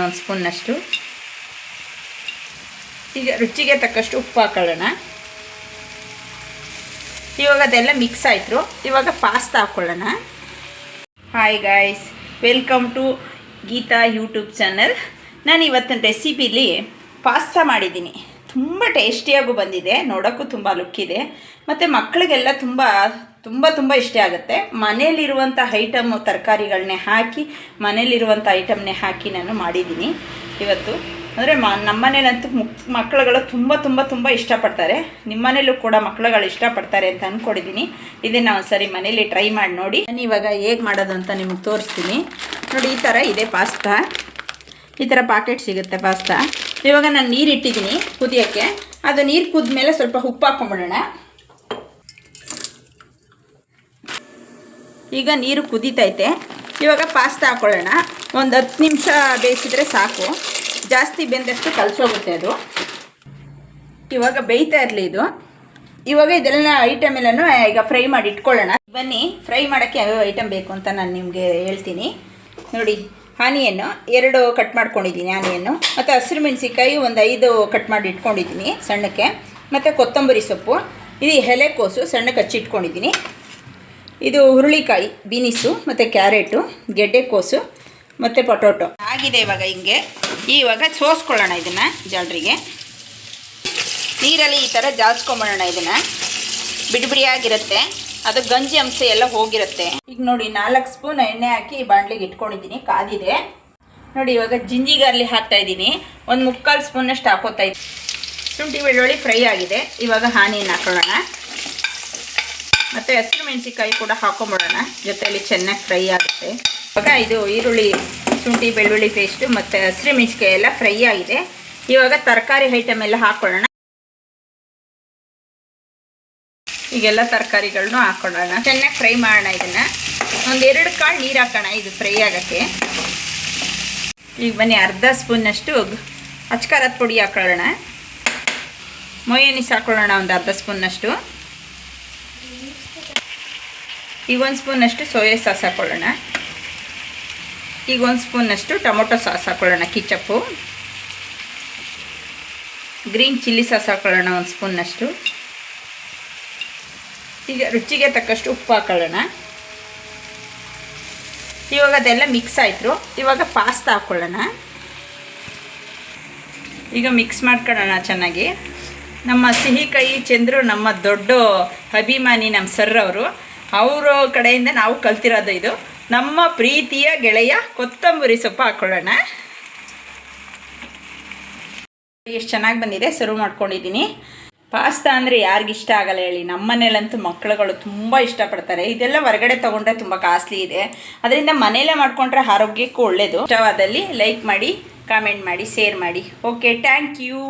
1 ಸ್ಪೂನ್ನಷ್ಟು. ಈಗ ರುಚಿಗೆ ತಕ್ಕಷ್ಟು ಉಪ್ಪು ಹಾಕೊಳ್ಳೋಣ. ಇವಾಗ ಅದೆಲ್ಲ ಮಿಕ್ಸ್ ಆಯಿತು. ಇವಾಗ ಪಾಸ್ತಾ ಹಾಕ್ಕೊಳ್ಳೋಣ. Hi guys, welcome to Geetha YouTube channel. ನಾನು ಇವತ್ತಿನ ರೆಸಿಪಿಲಿ ಪಾಸ್ತಾ ಮಾಡಿದ್ದೀನಿ. ತುಂಬ ಟೇಸ್ಟಿಯಾಗೂ ಬಂದಿದೆ, ನೋಡೋಕ್ಕೂ ತುಂಬ ಲುಕ್ಕಿದೆ, ಮತ್ತು ಮಕ್ಕಳಿಗೆಲ್ಲ ತುಂಬ ಇಷ್ಟ ಆಗುತ್ತೆ. ಮನೆಯಲ್ಲಿರುವಂಥ ಐಟಮ್ ತರಕಾರಿಗಳನ್ನೇ ಹಾಕಿ ಮನೇಲಿರುವಂಥ ಐಟಮ್ನೇ ಹಾಕಿ ನಾನು ಮಾಡಿದ್ದೀನಿ ಇವತ್ತು. ಅಂದರೆ ನಮ್ಮ ಮನೇಲಂತೂ ಮಕ್ಕಳುಗಳು ತುಂಬ ಇಷ್ಟಪಡ್ತಾರೆ. ನಿಮ್ಮ ಮನೇಲೂ ಕೂಡ ಮಕ್ಕಳುಗಳು ಇಷ್ಟಪಡ್ತಾರೆ ಅಂತ ಅಂದ್ಕೊಂಡಿದ್ದೀನಿ. ಇದನ್ನು ಒಂದು ಸರಿ ಮನೇಲಿ ಟ್ರೈ ಮಾಡಿ ನೋಡಿ. ನಾನು ಇವಾಗ ಹೇಗೆ ಮಾಡೋದು ಅಂತ ನಿಮಗೆ ತೋರಿಸ್ತೀನಿ ನೋಡಿ. ಈ ಥರ ಇದೆ ಪಾಸ್ತಾ, ಈ ಥರ ಪ್ಯಾಕೆಟ್ ಸಿಗುತ್ತೆ ಪಾಸ್ತಾ. ಇವಾಗ ನಾನು ನೀರು ಇಟ್ಟಿದ್ದೀನಿ ಕುದಿಯೋಕ್ಕೆ. ಅದು ನೀರು ಕುದ್ದ ಮೇಲೆ ಸ್ವಲ್ಪ ಉಪ್ಪು ಹಾಕ್ಕೊಂಬಿಡೋಣ. ಈಗ ನೀರು ಕುದೀತೈತೆ. ಇವಾಗ ಪಾಸ್ತಾ ಹಾಕ್ಕೊಳ್ಳೋಣ. ಒಂದು 10 ನಿಮಿಷ ಬೇಯಿಸಿದ್ರೆ ಸಾಕು, ಜಾಸ್ತಿ ಬೆಂದಷ್ಟು ಕಲಸೋಗುತ್ತೆ ಅದು. ಇವಾಗ ಬೇಯ್ತಾ ಇರಲಿ ಇದು. ಇವಾಗ ಇದೆಲ್ಲ ಐಟಮ್ ಎಲ್ಲನೂ ಈಗ ಫ್ರೈ ಮಾಡಿ ಇಟ್ಕೊಳ್ಳೋಣ. ಬನ್ನಿ, ಫ್ರೈ ಮಾಡೋಕ್ಕೆ ಯಾವ್ಯಾವ ಐಟಮ್ ಬೇಕು ಅಂತ ನಾನು ನಿಮಗೆ ಹೇಳ್ತೀನಿ ನೋಡಿ. ಆನಿಯನ್ನು 2 ಕಟ್ ಮಾಡ್ಕೊಂಡಿದ್ದೀನಿ, ಆನಿಯನ್ನು, ಮತ್ತು ಹಸಿರು ಮೆಣಸಿನ್ಕಾಯಿ ಒಂದು 5 ಕಟ್ ಮಾಡಿ ಇಟ್ಕೊಂಡಿದ್ದೀನಿ ಸಣ್ಣಕ್ಕೆ, ಮತ್ತು ಕೊತ್ತಂಬರಿ ಸೊಪ್ಪು, ಇದು ಎಲೆಕೋಸು ಸಣ್ಣಕ್ಕೆ ಹಚ್ಚಿಟ್ಕೊಂಡಿದ್ದೀನಿ, ಇದು ಹುರುಳಿಕಾಯಿ ಬೀನಿಸು, ಮತ್ತು ಕ್ಯಾರೆಟು, ಗೆಡ್ಡೆಕೋಸು, ಮತ್ತು ಪೊಟೊಟೊ ಆಗಿದೆ. ಇವಾಗ ಸೋಸ್ಕೊಳ್ಳೋಣ ಇದನ್ನು ಜಾಲರಿಗೆ. ನೀರಲ್ಲಿ ಈ ಥರ ಜಾಲ್ಸ್ಕೊಂಬಿಡೋಣ. ಇದನ್ನು ಬಿಡಿಯಾಗಿರುತ್ತೆ, ಅದು ಗಂಜಿ ಅಂಶ ಎಲ್ಲ ಹೋಗಿರುತ್ತೆ. ಈಗ ನೋಡಿ 4 ಸ್ಪೂನ್ ಎಣ್ಣೆ ಹಾಕಿ ಬಾಣಲಿಗೆ ಇಟ್ಕೊಂಡಿದ್ದೀನಿ, ಕಾದಿದೆ ನೋಡಿ. ಇವಾಗ ಜಿಂಜಿ ಗಾರ್ಲಿಕ್ ಹಾಕ್ತಾಯಿದ್ದೀನಿ, ಒಂದು 3/4 ಸ್ಪೂನಷ್ಟು ಹಾಕೋತಾ ಇದ್ದೀನಿ. ಶುಂಠಿ ಬೆಳ್ಳುಳ್ಳಿ ಫ್ರೈ ಆಗಿದೆ. ಇವಾಗ ಆನಿಯನ್ ಹಾಕೊಳ್ಳೋಣ, ಮತ್ತು ಹಸಿರು ಮೆಣಸಿನ್ಕಾಯಿ ಕೂಡ ಹಾಕೊಂಬಿಡೋಣ, ಜೊತೆಯಲ್ಲಿ ಚೆನ್ನಾಗಿ ಫ್ರೈ ಆಗುತ್ತೆ. ಇವಾಗ ಇದು ಈರುಳ್ಳಿ, ಶುಂಠಿ ಬೆಳ್ಳುಳ್ಳಿ ಪೇಸ್ಟು ಮತ್ತು ಹಸಿರು ಮೆಣಸಿನ್ಕಾಯಿ ಎಲ್ಲ ಫ್ರೈ ಆಗಿದೆ. ಇವಾಗ ತರಕಾರಿ ಐಟಮ್ ಎಲ್ಲ ಹಾಕ್ಕೊಳ್ಳೋಣ. ಈಗೆಲ್ಲ ತರಕಾರಿಗಳನ್ನೂ ಹಾಕ್ಕೊಳ್ಳೋಣ, ಚೆನ್ನಾಗಿ ಫ್ರೈ ಮಾಡೋಣ. ಇದನ್ನು ಒಂದು 2 ಕಾಳು ನೀರು ಹಾಕೋಣ ಇದು ಫ್ರೈ ಆಗೋಕ್ಕೆ. ಈಗ ಬನ್ನಿ, ಅರ್ಧ ಸ್ಪೂನ್ನಷ್ಟು ಅಚ್ಕಾರದ ಪುಡಿ ಹಾಕ್ಕೊಳ್ಳೋಣ. ಮೊಯನೀಸ್ ಹಾಕ್ಕೊಳ್ಳೋಣ ಒಂದು ಅರ್ಧ ಸ್ಪೂನ್ನಷ್ಟು. ಈಗ 1 ಸ್ಪೂನಷ್ಟು ಸೋಯಾ ಸಾಸ್ ಹಾಕ್ಕೊಳ್ಳೋಣ. ಈಗ 1 ಸ್ಪೂನಷ್ಟು ಟೊಮೊಟೊ ಸಾಸ್ ಹಾಕ್ಕೊಳ್ಳೋಣ, ಕಿಚಪ್ಪು. ಗ್ರೀನ್ ಚಿಲ್ಲಿ ಸಾಸ್ ಹಾಕ್ಕೊಳ್ಳೋಣ 1 ಸ್ಪೂನಷ್ಟು. ಈಗ ರುಚಿಗೆ ತಕ್ಕಷ್ಟು ಉಪ್ಪು ಹಾಕ್ಕೊಳ್ಳೋಣ. ಇವಾಗ ಅದೆಲ್ಲ ಮಿಕ್ಸ್ ಆಯಿತು. ಇವಾಗ ಪಾಸ್ತಾ ಹಾಕ್ಕೊಳ್ಳೋಣ. ಈಗ ಮಿಕ್ಸ್ ಮಾಡ್ಕೊಳ್ಳೋಣ ಚೆನ್ನಾಗಿ. ನಮ್ಮ ಸಿಹಿಕೈ ಚಂದ್ರು ನಮ್ಮ ದೊಡ್ಡ ಅಭಿಮಾನಿ, ನಮ್ಮ ಸರ್ ಅವರ ಕಡೆಯಿಂದ ನಾವು ಕಲ್ತಿರೋದು ಇದು. ನಮ್ಮ ಪ್ರೀತಿಯ ಗೆಳೆಯ ಕೊತ್ತಂಬರಿ ಸೊಪ್ಪು ಹಾಕ್ಕೊಳ್ಳೋಣ. ಎಷ್ಟು ಚೆನ್ನಾಗಿ ಬಂದಿದೆ, ಸರ್ವ್ ಮಾಡ್ಕೊಂಡಿದ್ದೀನಿ. ಪಾಸ್ತಾ ಅಂದರೆ ಯಾರಿಗಿಷ್ಟ ಆಗಲ್ಲ ಹೇಳಿ? ನಮ್ಮ ಮನೇಲಂತೂ ಮಕ್ಕಳುಗಳು ತುಂಬ ಇಷ್ಟಪಡ್ತಾರೆ. ಇದೆಲ್ಲ ಹೊರಗಡೆ ತೊಗೊಂಡ್ರೆ ತುಂಬ ಕಾಸ್ಟ್ಲಿ ಇದೆ, ಅದರಿಂದ ಮನೆಯಲ್ಲೇ ಮಾಡಿಕೊಂಡ್ರೆ ಆರೋಗ್ಯಕ್ಕೂ ಒಳ್ಳೆಯದು. ಇಷ್ಟವಾದಲ್ಲಿ ಲೈಕ್ ಮಾಡಿ, ಕಾಮೆಂಟ್ ಮಾಡಿ, ಶೇರ್ ಮಾಡಿ. Okay, thank you.